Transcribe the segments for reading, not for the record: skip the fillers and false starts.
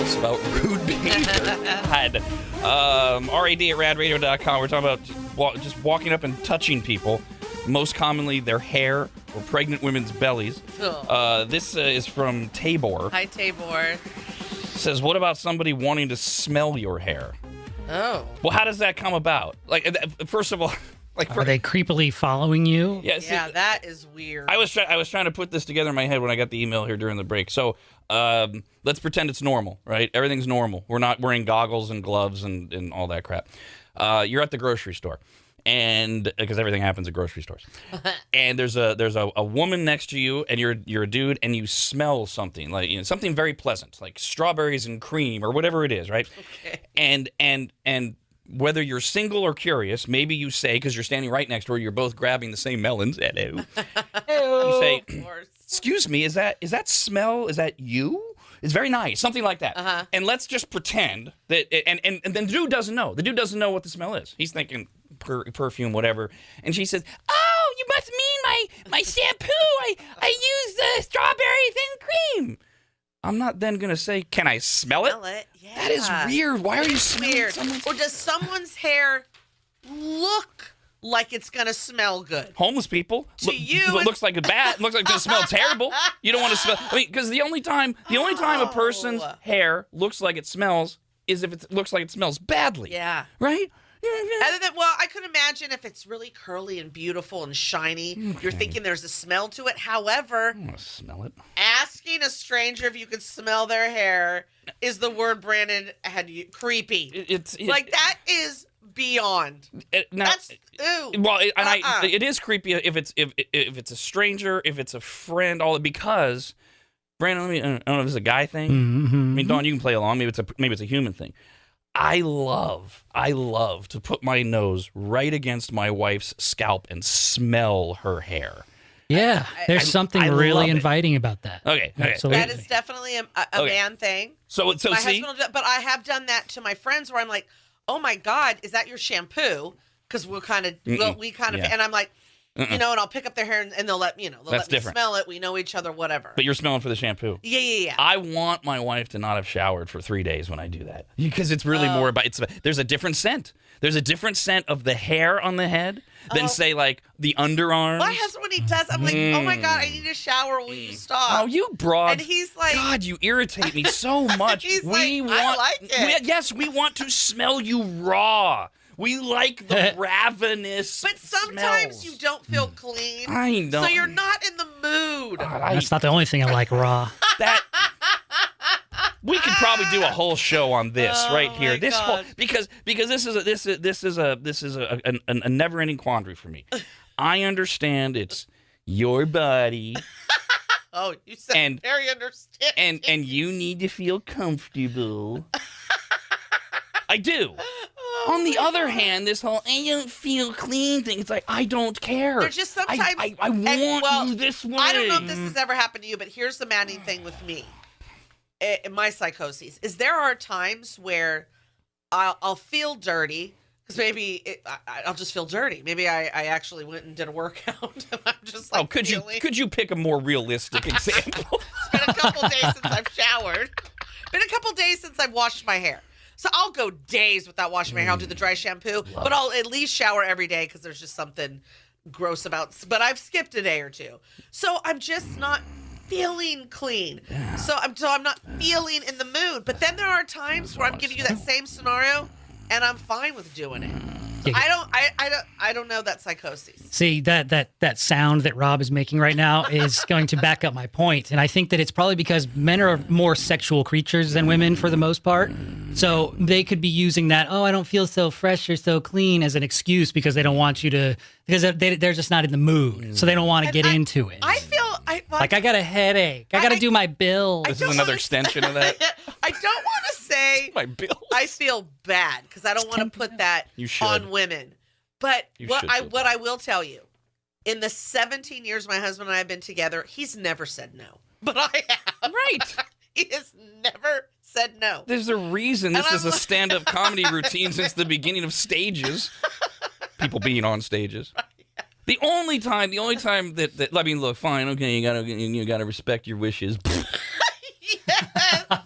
emails about rude behavior. God. RAD at radradio.com. We're talking about just walking up and touching people. Most commonly, their hair or pregnant women's bellies. This is from Tabor. Hi, Tabor. Says, what about somebody wanting to smell your hair? Oh. Well, how does that come about? Like, first of all, are they creepily following you? Yes. Yeah, that is weird. I was trying to put this together in my head when I got the email here during the break. So let's pretend it's normal, right? Everything's normal. We're not wearing goggles and gloves and all that crap. You're at the grocery store, and because everything happens at grocery stores, and there's a woman next to you, and you're a dude, and you smell something like something very pleasant, like strawberries and cream or whatever it is, right? Okay. And whether you're single or curious, maybe you say, because you're standing right next to her, you're both grabbing the same melons. Hello. You say, excuse me, is that smell? Is that you? It's very nice. Something like that. Uh-huh. And let's just pretend that, and then the dude doesn't know. The dude doesn't know what the smell is. He's thinking perfume, whatever. And she says, oh, you must mean my shampoo. I use strawberries and cream. I'm not then going to say, can I smell it? Smell it? Yeah. That is weird. Why are you smelling weird? someone's... Or does someone's hair look like it's going to smell good? Homeless people. To you, it looks like a bat. Looks like it's going to smell terrible. You don't want to smell... I mean, because the only time a person's hair looks like it smells is if it looks like it smells badly. Yeah. Right? Other than, well, I could imagine if it's really curly and beautiful and shiny, you're thinking there's a smell to it. However, I want to smell it. asking a stranger if you could smell their hair is the word Brandon had you creepy. Like that is beyond. That's ew. Well, it is creepy if it's a stranger, if it's a friend, because Brandon, I don't know if it's a guy thing. Mm-hmm. I mean, Dawn, you can play along. Maybe it's a human thing. I love to put my nose right against my wife's scalp and smell her hair. Yeah, there's something really inviting about that. Okay. Absolutely. That is definitely a man thing. So my see, husband will do, but I have done that to my friends where I'm like, oh my God, is that your shampoo? Because we kind of, and I'm like, and I'll pick up their hair and they'll let me smell it. We know each other, whatever. But you're smelling for the shampoo. Yeah. I want my wife to not have showered for 3 days when I do that, because it's really more about there's a different scent. There's a different scent of the hair on the head than say like the underarms. My husband, when he does, I'm like, oh my God, I need a shower. Will you stop? Oh, you broad. And he's like, God, you irritate me so much. He's I like it. We want to smell you raw. We like the ravenous But sometimes smells. you don't feel clean. I know. So you're not in the mood. That's not the only thing I like raw. We could probably do a whole show on this right here. This God. whole because this is a never-ending quandary for me. I understand it's your body. Oh, you sound very understanding. And you need to feel comfortable. I do. On the other hand, this whole I don't feel clean thing, it's like, I don't care. There's just sometimes... I want you this way. I don't know if this has ever happened to you, but here's the maddening thing with me. In my psychoses, is there are times where I'll feel dirty, because maybe I'll just feel dirty. Maybe I actually went and did a workout, and I'm just like could you pick a more realistic example? It's been a couple days since I've showered. Been a couple days since I've washed my hair. So I'll go days without washing my hair. I'll do the dry shampoo, but I'll at least shower every day because there's just something gross about. But I've skipped a day or two, so I'm just not feeling clean. Yeah. So I'm not feeling in the mood. But then there are times where I'm giving you that same scenario, and I'm fine with doing it. So I don't know that psychosis. See, that sound that Rob is making right now is going to back up my point. And I think that it's probably because men are more sexual creatures than women for the most part. So they could be using that, I don't feel so fresh or so clean, as an excuse because they don't want you to, because they're just not in the mood. So they don't want to get into it. I feel I got a headache. I got to do my bills. This is another extension of that. I don't want to say my bills. I feel bad because I don't want to put that on women. But what I will tell you, in the 17 years my husband and I have been together, he's never said no. But I have. Right. He has never said no. There's a reason this is a stand-up comedy routine since the beginning of stages. People being on stages. The only time that I mean, look, fine, okay, you gotta respect your wishes. Yeah.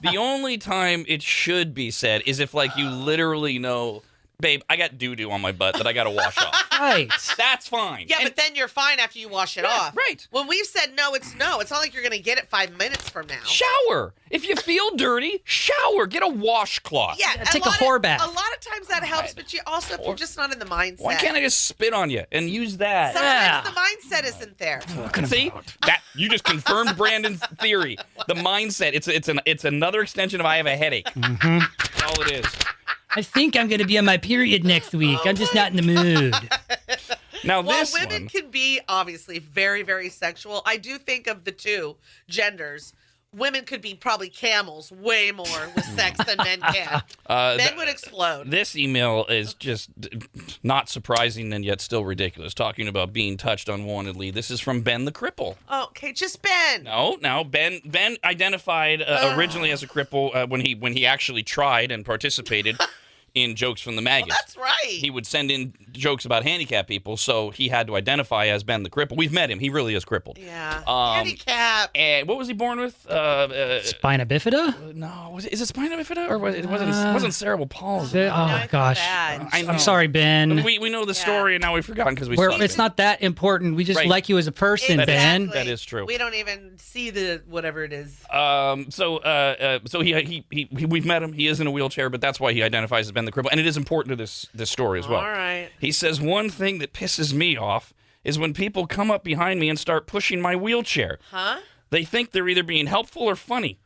The only time it should be said is if, like, you literally know, babe, I got doo-doo on my butt that I got to wash off. Right. That's fine. Yeah, And- but then you're fine after you wash it off. right. When we've said no, it's no. It's not like you're going to get it 5 minutes from now. Shower. If you feel dirty, shower. Get a washcloth. Yeah, take a whore bath. A lot of times that helps, but you also, if you're just not in the mindset. Why can't I just spit on you and use that? Sometimes the mindset isn't there. See that you just confirmed Brandon's theory. The mindset. It's another extension of I have a headache. Mm-hmm. That's all it is. I think I'm going to be on my period next week. I'm just not in the mood. Now While this women one. can be obviously very, very sexual, I do think of the two genders. Women could be probably camels way more with sex than men can. Men would explode. This email is just not surprising and yet still ridiculous. Talking about being touched unwantedly. This is from Ben the Cripple. Okay, just Ben. No, Ben identified originally as a cripple when he actually tried and participated in jokes from the maggots. That's right. He would send in jokes about handicapped people, so he had to identify as Ben the Cripple. We've met him. He really is crippled. Yeah. Handicap. And what was he born with? Spina bifida? No, is it spina bifida or wasn't cerebral palsy? Oh, gosh. I'm sorry, Ben. We know the story and now we've forgotten because It's not that important. We just like you as a person, Exactly. Ben. That is true. We don't even see the whatever it is. So we've met him. He is in a wheelchair, but that's why he identifies as Ben the Cripple, and it is important to this story as well. All right. He says one thing that pisses me off is when people come up behind me and start pushing my wheelchair. Huh? They think they're either being helpful or funny.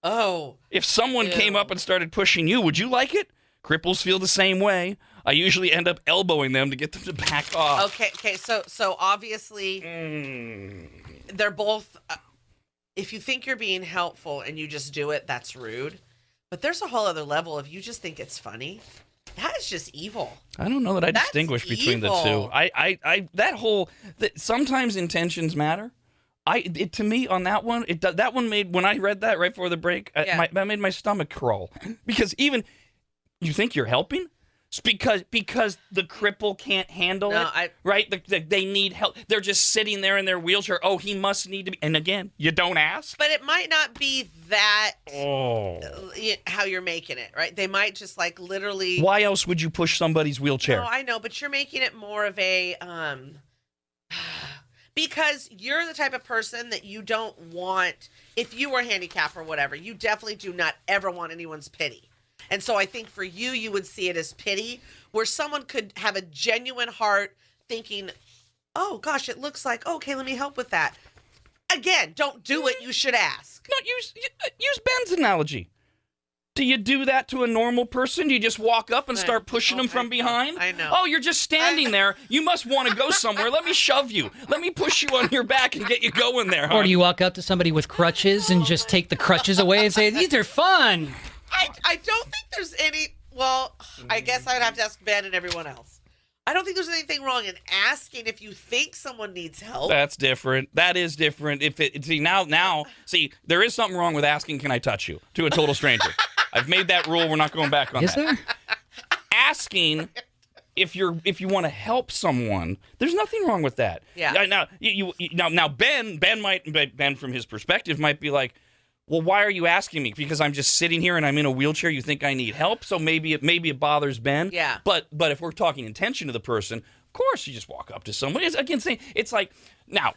Oh. If someone came up and started pushing you, would you like it? Cripples feel the same way. I usually end up elbowing them to get them to back off. Okay. So obviously, they're both. If you think you're being helpful and you just do it, that's rude. But there's a whole other level. If you just think it's funny, that is just evil. I don't know that I That's distinguish between the evil. two. Sometimes intentions matter. To me on that one, that one made when I read that right before the break, that made my stomach crawl because even you think you're helping. It's because the cripple can't handle it, right? They need help. They're just sitting there in their wheelchair. Oh, he must need to be. And again, you don't ask. But it might not be that how you're making it, right? They might just like literally. Why else would you push somebody's wheelchair? No, I know, but you're making it more of a because you're the type of person that you don't want. If you were handicapped or whatever, you definitely do not ever want anyone's pity. And so I think for you, you would see it as pity, where someone could have a genuine heart thinking, oh, gosh, it looks like, okay, let me help with that. Again, don't do it. You should ask. No, use Ben's analogy. Do you do that to a normal person? Do you just walk up and start pushing them from behind? I know. Oh, you're just standing there. You must want to go somewhere. Let me shove you. Let me push you on your back and get you going there. Or do you walk up to somebody with crutches and just take the crutches away and say, these are fun? I don't think there's any. Well, I guess I would have to ask Ben and everyone else. I don't think there's anything wrong in asking if you think someone needs help. That's different. That is different. See, there is something wrong with asking, "Can I touch you?" to a total stranger. I've made that rule. We're not going back on that. Is there? Asking if you want to help someone, there's nothing wrong with that. Yeah. Now Ben from his perspective might be like, well, why are you asking me? Because I'm just sitting here and I'm in a wheelchair. You think I need help? So maybe it bothers Ben. Yeah. But if we're talking intention to the person, of course you just walk up to someone. It's like now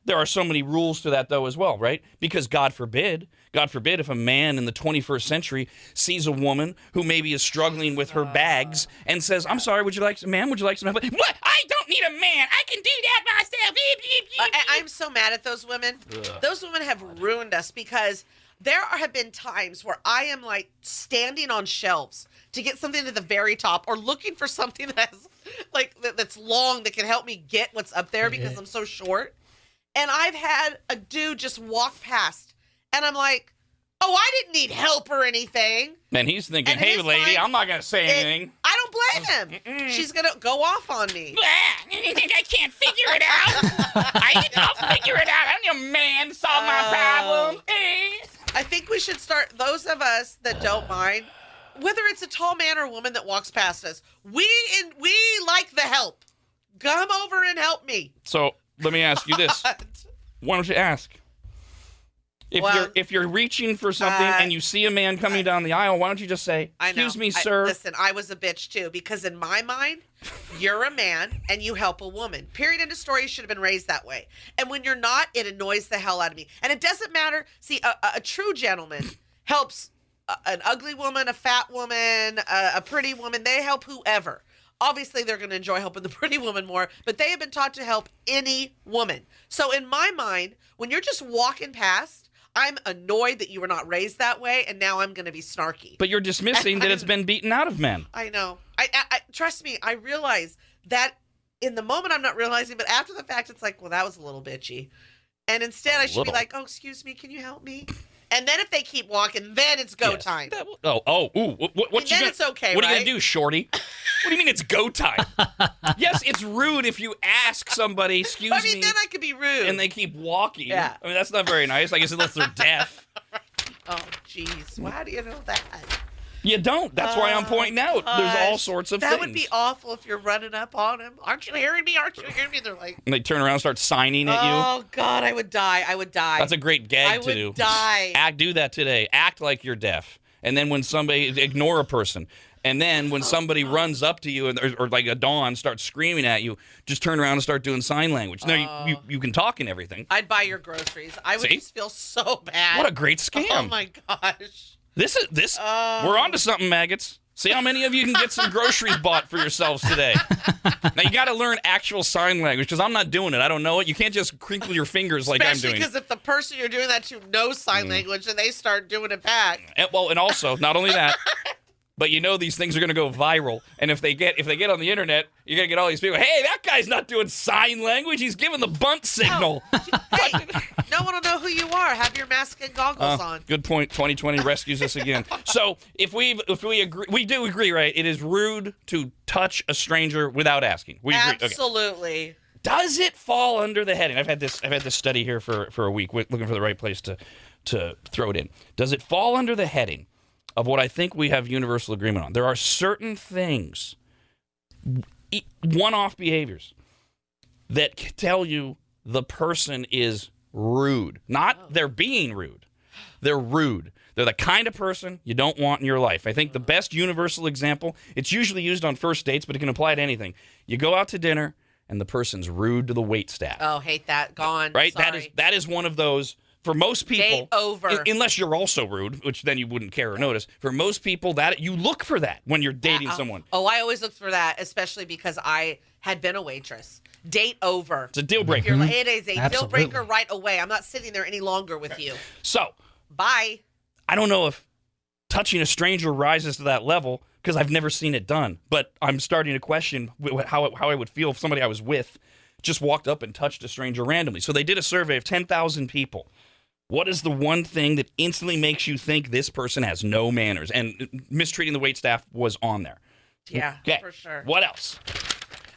there are so many rules to that though as well, right? Because God forbid if a man in the 21st century sees a woman who maybe is struggling with her bags and says, "I'm sorry, would you like some help?" What? I don't need a man. I can do that myself. I'm so mad at those women. Ugh. Those women have ruined us because there have been times where I am like standing on shelves to get something to the very top or looking for something that's long that can help me get what's up there because I'm so short. And I've had a dude just walk past and I'm like, oh, I didn't need help or anything. And he's thinking, hey, lady, I'm not going to say anything. I don't blame him. She's going to go off on me. You think I can't figure it out? I'll figure it out. I need a man to solve my problem. I think we should start, those of us that don't mind, whether it's a tall man or woman that walks past us, we like the help. Come over and help me. So let me ask you this. Why don't you ask? If you're reaching for something and you see a man coming down the aisle, why don't you just say, "Excuse me, sir"? Listen, I was a bitch too, because in my mind, you're a man and you help a woman. Period. End of story. You should have been raised that way. And when you're not, it annoys the hell out of me. And it doesn't matter. See, a true gentleman helps an ugly woman, a fat woman, a pretty woman. They help whoever. Obviously, they're going to enjoy helping the pretty woman more, but they have been taught to help any woman. So in my mind, when you're just walking past, I'm annoyed that you were not raised that way, and now I'm going to be snarky. But you're dismissing that it's been beaten out of men. I know. I trust me, I realize that in the moment I'm not realizing, but after the fact, it's like, well, that was a little bitchy. And instead, I should be like, oh, excuse me, can you help me? And then if they keep walking, then it's go time. What it's okay, What are you right? going to do, shorty? What do you mean it's go time? Yes, it's rude if you ask somebody, excuse me. Then I could be rude. And they keep walking. Yeah. I mean, that's not very nice. I guess unless they're deaf. Oh, jeez. Well, how do you know that? You don't. That's why I'm pointing out. There's all sorts of things. That would be awful if you're running up on them. Aren't you hearing me? Aren't you hearing me? They're like... And they turn around and start signing at you. Oh, God, I would die. I would die. That's a great gag to do. I would die. Do that today. Act like you're deaf. And then when somebody... Ignore a person. And then when somebody runs up to you or like a Dawn starts screaming at you, just turn around and start doing sign language. Now, you can talk and everything. I'd buy your groceries. I would just feel so bad. What a great scam. Oh, my gosh. We're on to something, maggots. See how many of you can get some groceries bought for yourselves today. Now, you got to learn actual sign language, because I'm not doing it. I don't know it. You can't just crinkle your fingers like I'm doing. Especially because if the person you're doing that to knows sign language and they start doing it back. And also, not only that, but you know these things are going to go viral. And if they get on the internet, you're going to get all these people, hey, that guy's not doing sign language. He's giving the bunt signal. Hey, no one will know who you are. Have your mask and goggles on. Good point. 2020 rescues us again. So if we agree, we do agree, right? It is rude to touch a stranger without asking. We agree. Absolutely. Okay. Does it fall under the heading? I've had this study here for a week, looking for the right place to throw it in. Does it fall under the heading of what I think we have universal agreement on? There are certain things, one-off behaviors, that tell you the person is rude. Not they're being rude. They're rude. They're the kind of person you don't want in your life. I think the best universal example, it's usually used on first dates, but it can apply to anything. You go out to dinner, and the person's rude to the waitstaff. Oh, hate that. Gone. Right? Sorry. That is one of those. For most people, Date over. Unless you're also rude, which then you wouldn't care or notice. For most people, that you look for that when you're dating someone. Oh, I always look for that, especially because I had been a waitress. Date over. It's a deal breaker. It is a Absolutely. deal breaker right away. I'm not sitting there any longer with you. So, Bye. I don't know if touching a stranger rises to that level, because I've never seen it done. But I'm starting to question how I would feel if somebody I was with just walked up and touched a stranger randomly. So they did a survey of 10,000 people. What is the one thing that instantly makes you think this person has no manners? And mistreating the waitstaff was on there. Yeah, Okay. for sure. What else?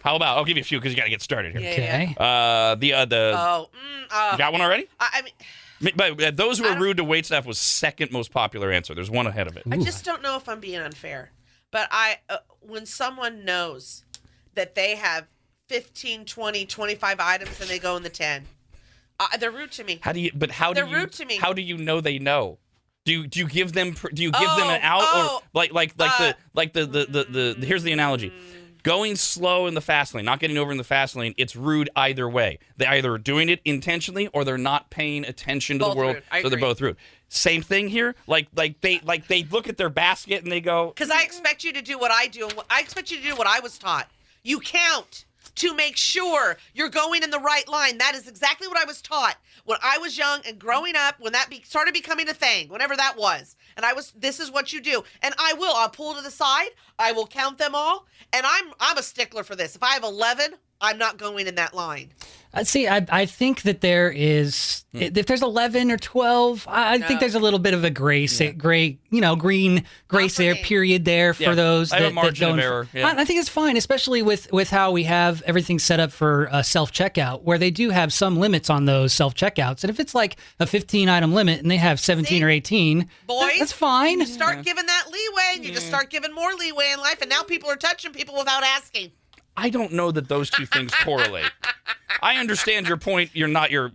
How about, I'll give you a few because you got to get started here. Yeah, Okay. You got one already? I mean, But those who are rude to waitstaff was second most popular answer. There's one ahead of it. I just don't know if I'm being unfair. But when someone knows that they have 15, 20, 25 items and they go in the 10, they're rude to me. They're rude to me. How do you know they know? Do you give them an out or here's the analogy. Going slow in the fast lane, not getting over in the fast lane, it's rude either way. They either are doing it intentionally or they're not paying attention to Both the world, rude. I so they're agree. both rude. Same thing here. Like they look at their basket and they go, Because I expect you to do what I do. And I expect you to do what I was taught. You count to make sure you're going in the right line. That is exactly what I was taught when I was young and growing up, when that started becoming a thing, whenever that was. And this is what you do. And I'll pull to the side. I will count them all. And I'm a stickler for this. If I have 11, I'm not going in that line. See, I think that there is, if there's 11 or 12, I think there's a little bit of a green grace area period there for those. I have a margin of error. Yeah. I think it's fine, especially with how we have everything set up for self-checkout, where they do have some limits on those self-checkouts. And if it's like a 15-item limit and they have 17 or 18, boys, that's fine. You start giving that leeway, and you just start giving more leeway in life, and now people are touching people without asking. I don't know that those two things correlate. I understand your point. You're not your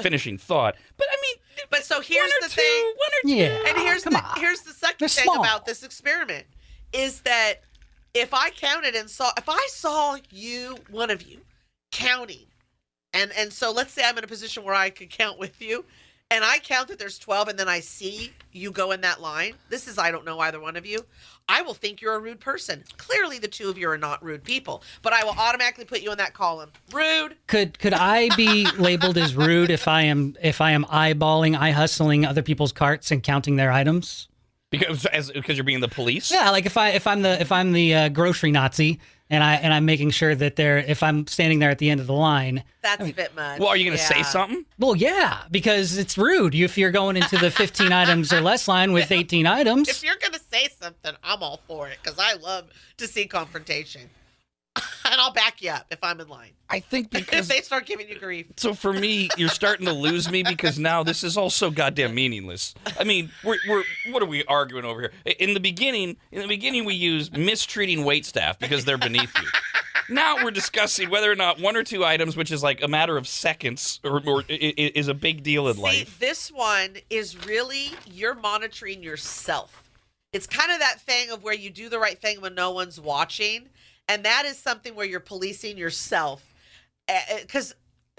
finishing thought, but I mean, And so here's the thing. One or two. Yeah. And here's come on. here's the second They're thing small. about this experiment is that if I counted and if I saw one of you counting, and so let's say I'm in a position where I could count with you, and I count that there's 12, and then I see you go in that line. I don't know either one of you. I will think you're a rude person. Clearly, the two of you are not rude people, but I will automatically put you in that column. Rude. Could I be labeled as rude if I am eyeballing, eye hustling other people's carts and counting their items? Because you're being the police? Yeah, like if I'm the grocery Nazi and I'm making sure that if I'm standing there at the end of the line. That's a bit much. Well, are you going to say something? Well, yeah, because it's rude if you're going into the 15 items or less line with 18 items. If you're going to say something, I'm all for it because I love to see confrontation. And I'll back you up if I'm in line. I think If because... they start giving you grief. So for me, you're starting to lose me because now this is all so goddamn meaningless. I mean, we're what are we arguing over here? In the beginning, we use mistreating waitstaff because they're beneath you. Now we're discussing whether or not one or two items, which is like a matter of seconds, or is a big deal in life. This one is really you're monitoring yourself. It's kind of that thing of where you do the right thing when no one's watching, and that is something where you're policing yourself. Because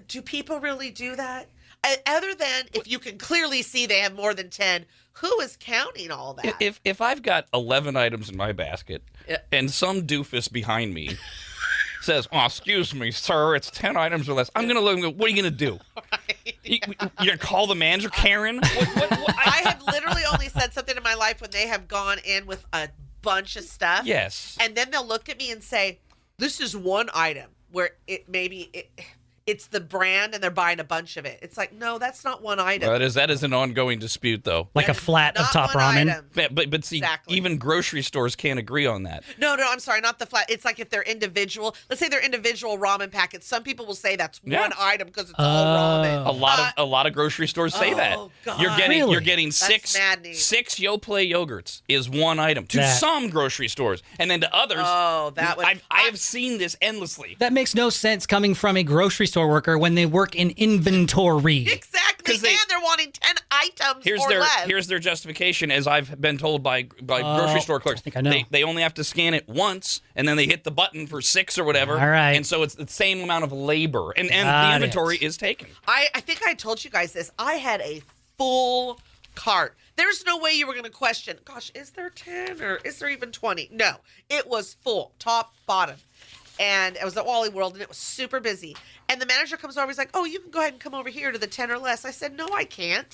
do people really do that? Other than if you can clearly see they have more than 10, who is counting all that? If I've got 11 items in my basket and some doofus behind me says, "Oh, excuse me, sir, it's 10 items or less," I'm going to look and go, "What are you going to do? Right. You're going to call the manager, Karen?" I have literally only said something in my life when they have gone in with a bunch of stuff. Yes. And then they'll look at me and say, "This is one item where it's the brand and they're buying a bunch of it." It's like, no, that's not one item. That is an ongoing dispute, though. Like a flat of Not top one ramen. item. But see, Exactly. even grocery stores can't agree on that. No, I'm sorry, not the flat. It's like if they're individual. Let's say they're individual ramen packets. Some people will say that's Yeah. one item because it's all ramen. A lot of grocery stores say that. God. You're Really? getting That's maddening. six Yoplait yogurts is one item to That- some grocery stores, and then to others. Oh, that would. I have seen this endlessly. That makes no sense coming from a grocery store worker when they work in inventory. Exactly. 'Cause they- And they're wanting 10 items Here's or less. their justification, as I've been told by grocery store clerks. I think I know. They only have to scan it once, and then they hit the button for 6 or whatever. All right. And so it's the same amount of labor, and the Got inventory it. is taken. I think I told you guys this. I had a full cart. There's no way you were going to question, gosh, is there 10 or is there even 20? No, it was full, top, bottom. And it was at Wally World, and it was super busy. And the manager comes over. He's like, "Oh, you can go ahead and come over here to the 10 or less." I said, "No, I can't."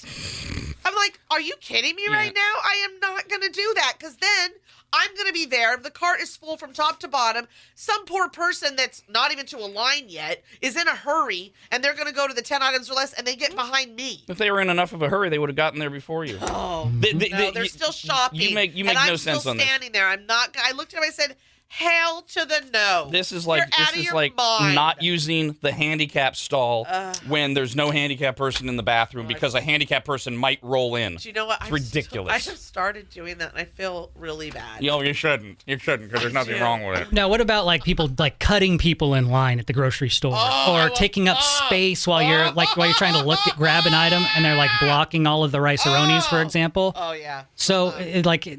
I'm like, "Are you kidding me right now? I am not going to do that because then I'm going to be there. The cart is full from top to bottom. Some poor person that's not even to a line yet is in a hurry, and they're going to go to the 10 items or less, and they get behind me." If they were in enough of a hurry, they would have gotten there before you. Oh, No, they're still shopping. You make and no I'm sense still on this. standing there. I'm not. I looked at him. I said, "Hell to the no." This is You're out of your mind. not using the handicap stall when there's no handicap person in the bathroom because a handicap person might roll in. Do you know what? It's ridiculous. I have started doing that, and I feel really bad. You shouldn't. You shouldn't because there's nothing do. wrong with it. Now, what about like people like cutting people in line at the grocery store, or taking up space while you're trying to grab an item and they're like blocking all of the rice-a-ronis, for example? Oh yeah. So,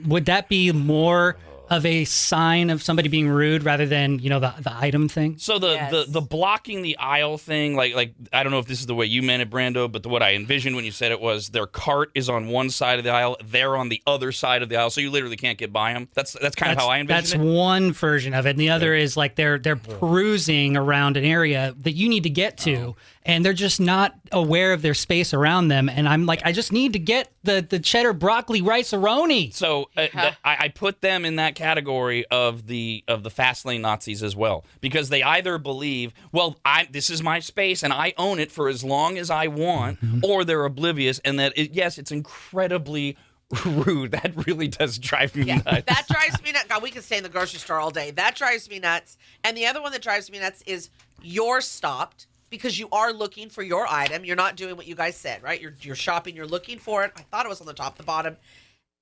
would that be more of a sign of somebody being rude rather than the item thing? So Yes. the blocking the aisle thing, like I don't know if this is the way you meant it, Brando, but what I envisioned when you said it was their cart is on one side of the aisle, they're on the other side of the aisle, so you literally can't get by them. That's kind of how I That's envisioned it. one version of it, and the other is like they're perusing around an area that you need to get to, and they're just not aware of their space around them. And I'm like, I just need to get the cheddar broccoli rice-a-roni. So I put them in that category of the fast lane Nazis as well, because they either believe, well, this is my space and I own it for as long as I want, or they're oblivious and that yes, it's incredibly rude. That really does drive me nuts. That drives me nuts. God, we can stay in the grocery store all day. That drives me nuts. And the other one that drives me nuts is you're stopped because you are looking for your item. You're not doing what you guys said, right? You're shopping. You're looking for it. I thought it was on the top, the bottom.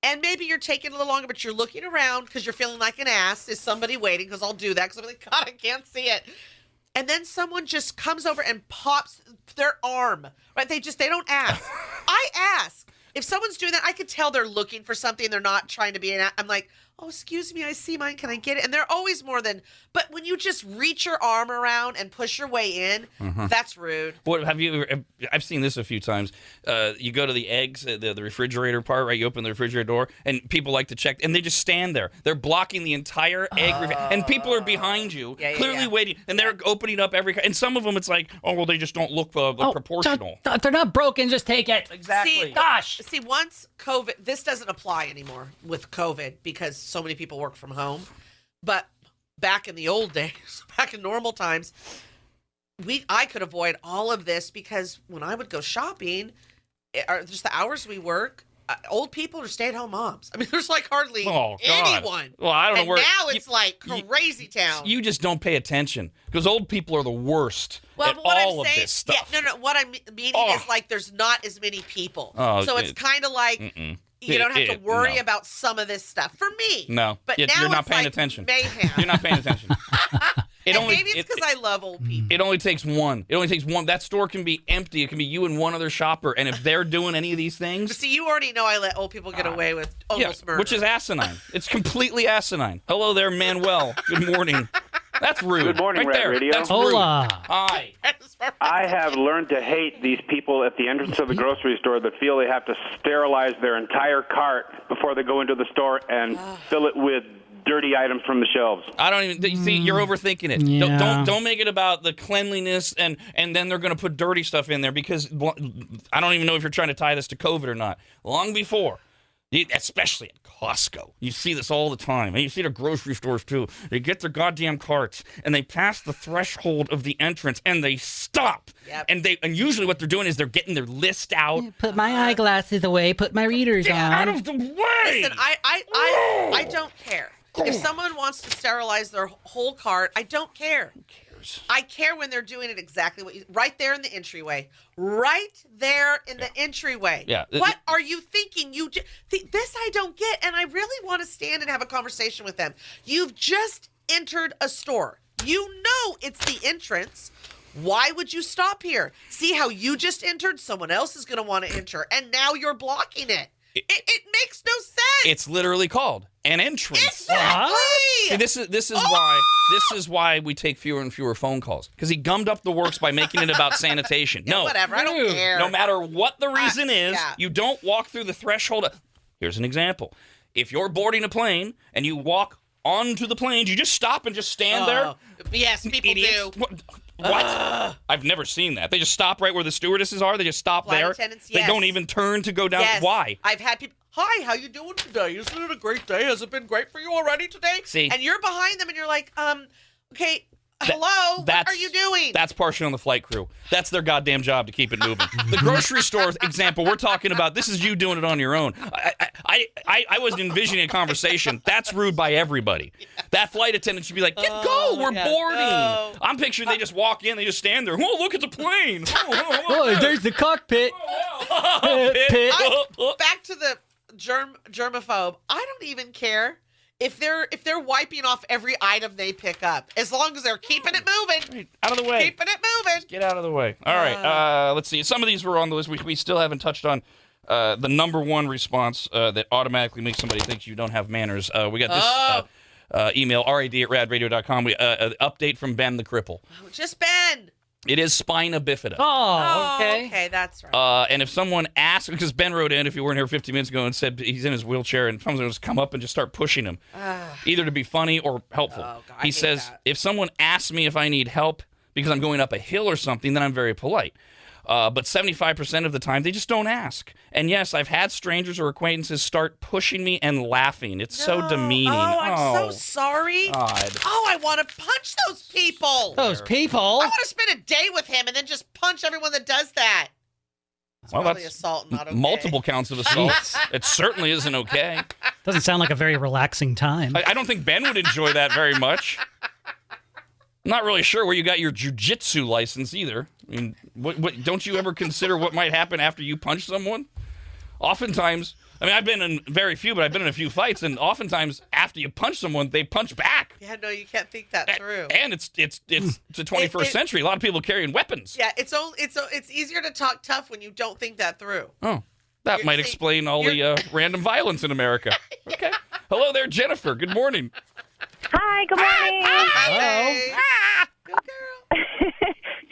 And maybe you're taking a little longer, but you're looking around because you're feeling like an ass. Is somebody waiting? Because I'll do that because I'm like, God, I can't see it. And then someone just comes over and pops their arm, right? They don't ask. I ask. if someone's doing that, I could tell they're looking for something. They're not trying to be I'm like, oh, excuse me, I see mine. Can I get it? And they're always more than. But when you just reach your arm around and push your way in, that's rude. What have you? I've seen this a few times. You go to the eggs, the refrigerator part, right? You open the refrigerator door, and people like to check, and they just stand there. They're blocking the entire egg, and people are behind you, clearly waiting, and they're opening up every. And some of them, it's like, oh well, they just don't look proportional. They're not broken. Just take it. Exactly. See, once COVID, this doesn't apply anymore with COVID because so many people work from home. But back in the old days, back in normal times, I could avoid all of this because when I would go shopping, or just the hours we work, old people are stay-at-home moms. I mean, there's like hardly anyone. Well, I don't know where. Now it's like crazy town. You just don't pay attention because old people are the worst at all of this stuff. Yeah, no. What I'm meaning is like there's not as many people, so it's kind of like. You don't have to worry about some of this stuff. For me. No. But now you're not paying attention. Mayhem. You're not paying attention. Maybe it's because I love old people. It only takes one. That store can be empty. It can be you and one other shopper. And if they're doing any of these things. See, you already know I let old people get away with almost murder. Which is asinine. It's completely asinine. Hello there, Manuel. Good morning. That's rude. Good morning, right Red there. Radio. That's Hola. rude. Hi. I have learned to hate these people at the entrance of the grocery store that feel they have to sterilize their entire cart before they go into the store and fill it with dirty items from the shelves. I don't even see. You're overthinking it. Yeah. Don't make it about the cleanliness and then they're going to put dirty stuff in there because I don't even know if you're trying to tie this to COVID or not. Long before. Especially at Costco. You see this all the time. And you see it at grocery stores, too. They get their goddamn carts, and they pass the threshold of the entrance, and they stop. Yep. And usually what they're doing is they're getting their list out. Put my eyeglasses away. Put my readers Get on. out of the way! Listen, I don't care. If someone wants to sterilize their whole cart, I don't care. Who cares? I care when they're doing it exactly right there in the entryway. Right there in the entryway. Yeah. What are you thinking? This I don't get, and I really want to stand and have a conversation with them. You've just entered a store. You know it's the entrance. Why would you stop here? See how you just entered? Someone else is going to want to enter, and now you're blocking it. It makes no sense. It's literally called an entrance. Exactly. See, this is why we take fewer and fewer phone calls because he gummed up the works by making it about sanitation. Yeah, no, whatever. I don't care. No matter what the reason is, yeah. you don't walk through the threshold. Here's an example: if you're boarding a plane and you walk onto the plane, you just stop and just stand there. Yes, people Idiots. do. What? I've never seen that. They just stop right where the stewardesses are. They just stop Flight there. attendants, They yes. don't even turn to go down. Yes. Why? I've had people, hi, how you doing today? Isn't it a great day? Has it been great for you already today? See? And you're behind them and you're like, okay, hello, what are you doing? That's partially on the flight crew. That's their goddamn job to keep it moving. The grocery store example we're talking about, this is you doing it on your own. I wasn't envisioning a conversation. That's rude by everybody. That flight attendant should be like, go, we're boarding. No. I'm picturing they just walk in, they just stand there. Oh, look at the plane. Oh, there's the cockpit. Pit. Back to the germaphobe. I don't even care if they're wiping off every item they pick up, as long as they're keeping it moving. Out of the way. Keeping it moving. Get out of the way. All right. Let's see. Some of these were on the list. We still haven't touched on the number one response that automatically makes somebody think you don't have manners. We got this email, rad@radradio.com. Update from Ben the Cripple. Just Ben. It is spina bifida. Oh, okay. Okay, that's right. And if someone asks, because Ben wrote in, if you weren't here 15 minutes ago, and said he's in his wheelchair, and someone just come up and just start pushing him, either to be funny or helpful. Oh, God, I He hate says, that. if someone asks me if I need help because I'm going up a hill or something, then I'm very polite. But 75% of the time, they just don't ask. And yes, I've had strangers or acquaintances start pushing me and laughing. It's so demeaning. Oh, I'm so sorry. God. Oh, I want to punch those people. Those people. I want to spend a day with him and then just punch everyone that does that. It's Well, probably that's assault, not okay. multiple counts of assault. It certainly isn't okay. Doesn't sound like a very relaxing time. I don't think Ben would enjoy that very much. I'm not really sure where you got your jiu-jitsu license either. I mean, what don't you ever consider what might happen after you punch someone? Oftentimes, I mean, I've been in very few, but I've been in a few fights, and oftentimes after you punch someone, they punch back. Yeah, no, you can't think that through. And it's the 21st century. A lot of people carrying weapons. Yeah, it's easier to talk tough when you don't think that through. Oh. That might explain all the random violence in America. Okay. Hello there, Jennifer. Good morning. Hi, good morning. Hello. Good girl.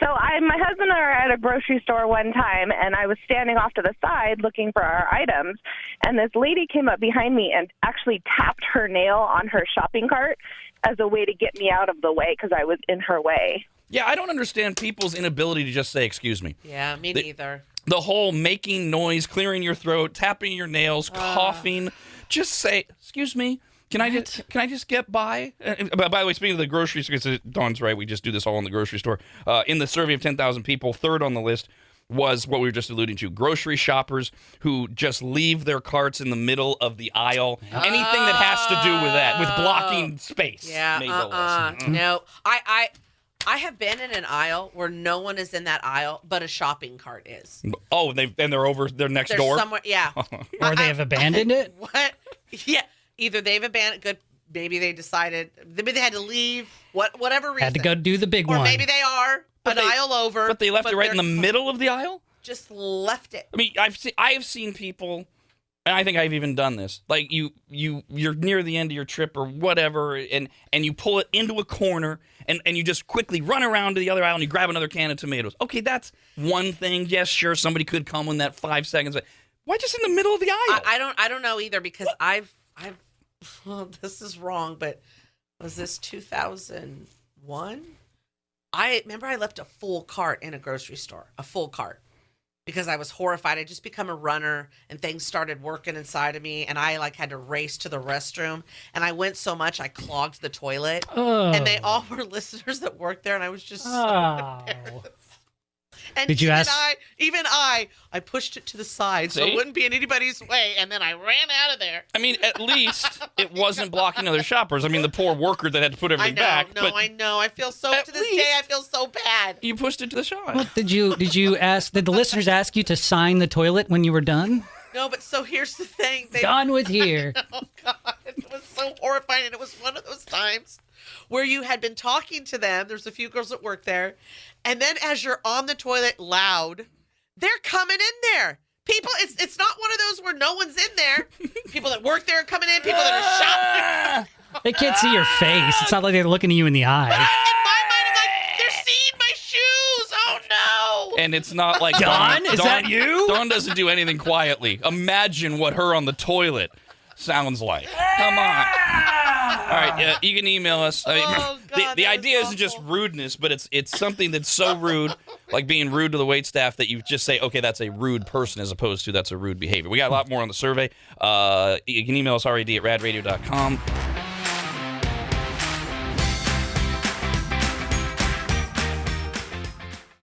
So my husband and I were at a grocery store one time, and I was standing off to the side looking for our items, and this lady came up behind me and actually tapped her nail on her shopping cart as a way to get me out of the way because I was in her way. Yeah, I don't understand people's inability to just say, excuse me. Yeah, me neither. The whole making noise, clearing your throat, tapping your nails, coughing. Just say, excuse me. Can I just get by? By the way, speaking of the grocery store, because Dawn's right, we just do this all in the grocery store. In the survey of 10,000 people, third on the list was what we were just alluding to: grocery shoppers who just leave their carts in the middle of the aisle. Anything that has to do with that, with blocking space. Yeah. made the list. No. I have been in an aisle where no one is in that aisle, but a shopping cart is. Oh, they're over their next There's door. somewhere. Yeah. Or they have abandoned it. What? Yeah. Either they've abandoned. Good. Maybe they decided. Maybe they had to leave. Whatever reason. Had to go do the big Or one. maybe they are aisle over. But they left it right in the middle of the aisle? Just left it. I mean, I have seen people, and I think I've even done this. Like you're near the end of your trip or whatever, and you pull it into a corner, and you just quickly run around to the other aisle and you grab another can of tomatoes. Okay, that's one thing. Yes, sure, somebody could come in that 5 seconds. But why just in the middle of the aisle? I don't know either because I've well, this is wrong, but was this 2001? I remember I left a full cart in a grocery store, a full cart, because I was horrified. I just become a runner and things started working inside of me, and I had to race to the restroom, and I went so much I clogged the toilet, and they all were listeners that worked there, and I was just so embarrassed. And Did you ask? I pushed it to the side so See? it wouldn't be in anybody's way, and then I ran out of there. I mean, at least it wasn't blocking other shoppers. I mean, the poor worker that had to put everything back. But I know. I feel so, at to this day, I feel so bad. you pushed it to the side. Well, did you ask? Did the listeners ask you to sign the toilet when you were done? No, but so here's the thing. Done with here. Oh, God. It was so horrifying. And it was one of those times where you had been talking to them. There's a few girls that work there. And then as you're on the toilet loud, they're coming in there. People, it's not one of those where no one's in there. People that work there are coming in. People that are shopping. They can't see your face. It's not like they're looking at you in the eye. In my mind, I'm like, they're seeing my shoes. Oh, no. And it's not like Dawn, is that you? Dawn doesn't do anything quietly. Imagine what her on the toilet sounds like. Come on. All right, you can email us. Oh, God, the that idea was isn't just awful. rudeness, but it's something that's so rude, like being rude to the waitstaff, that you just say, okay, that's a rude person, as opposed to that's a rude behavior. We got a lot more on the survey. You can email us, rad@radradio.com.